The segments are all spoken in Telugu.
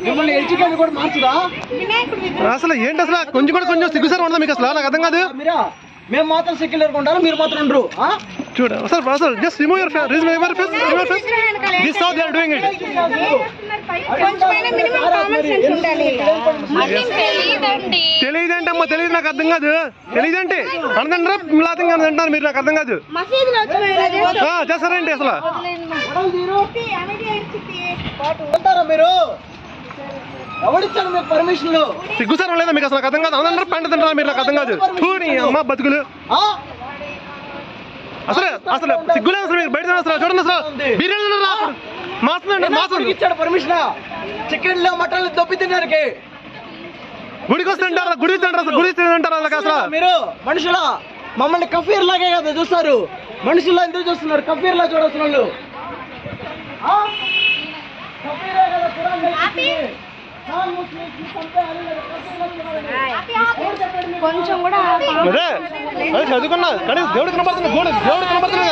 మిమ్మల్ని ఎడ్యుకేషన్ కూడా మార్చుదా అసలు ఏంటి అసలు కొంచెం సిగ్గుసారి ఉండదా మీకు అసలు నాకు అర్థం కాదు మీరా మేము మాత్రం సెక్యులర్ ఉంటారు మీరు మాత్రం ఉండరు చూడు అసలు just remove your face remove your face this how they are doing it తెలియదేంటమ్మా తెలియదు నాకు అర్థం కాదు తెలియదేంటి అనదంటారా మిలాతంగా అంటారు మీరు నాకు అర్థం కాదు చేస్తారేంటి అసలు మీరు ఎవరిచ్చారు మీకు పర్మిషన్ సిగ్గుసారం లేదా మీకు అసలు అర్థం కాదు అందరూ పంట తింటారా మీరు నాకు అర్థం కాదు అమ్మ బతుకులు అసలు సిగ్గులేదు అసలు మీరు బయట అసలు చూడండి అసలు బిర్యానీ మాసం ఇచ్చాడు పర్మిషన్ చికెన్ లో మటన్ దొబ్బి తినడానికి గుడికి వస్తుంటారా గుడి అసలు గుడి తింటారా అసలు మీరు మనుషుల మమ్మల్ని కఫీర్ లాగే కదా చూస్తారు మనుషుల్లో ఎందుకు చూస్తున్నారు కఫీర్ లా చూడాల్సిన వాళ్ళు కొంచెం కూడా చదువుకున్నా కానీ దేవుడు కనబడుతుంది దేవుడు కనబడుతుంది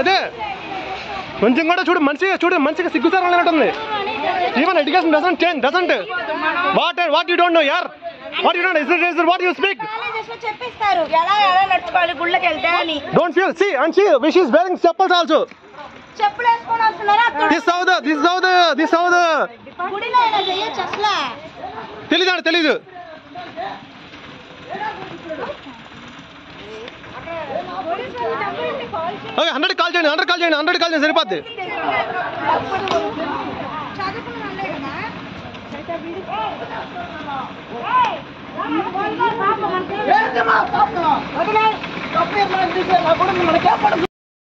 అదే కొంచెం కూడా చూడు మంచిగా సిగ్గుసారం లేనట్టుంది even education doesn't what you don't know యార్ what you don't is what you speak చెప్పిస్తారు ఎలా నడుచుకోవాలి గుళ్ళకి వెళ్తే అని don't feel see and she which is wearing chappals also చెప్పులు వేసుకొని వస్తున్నారా దిస్ హౌ ద గుడిలో ఇలా చేయొచ్చు అసలు తెలీదు ఓకే 100 కాల్ చేయండి సరిపోద్ది చదువుకున్న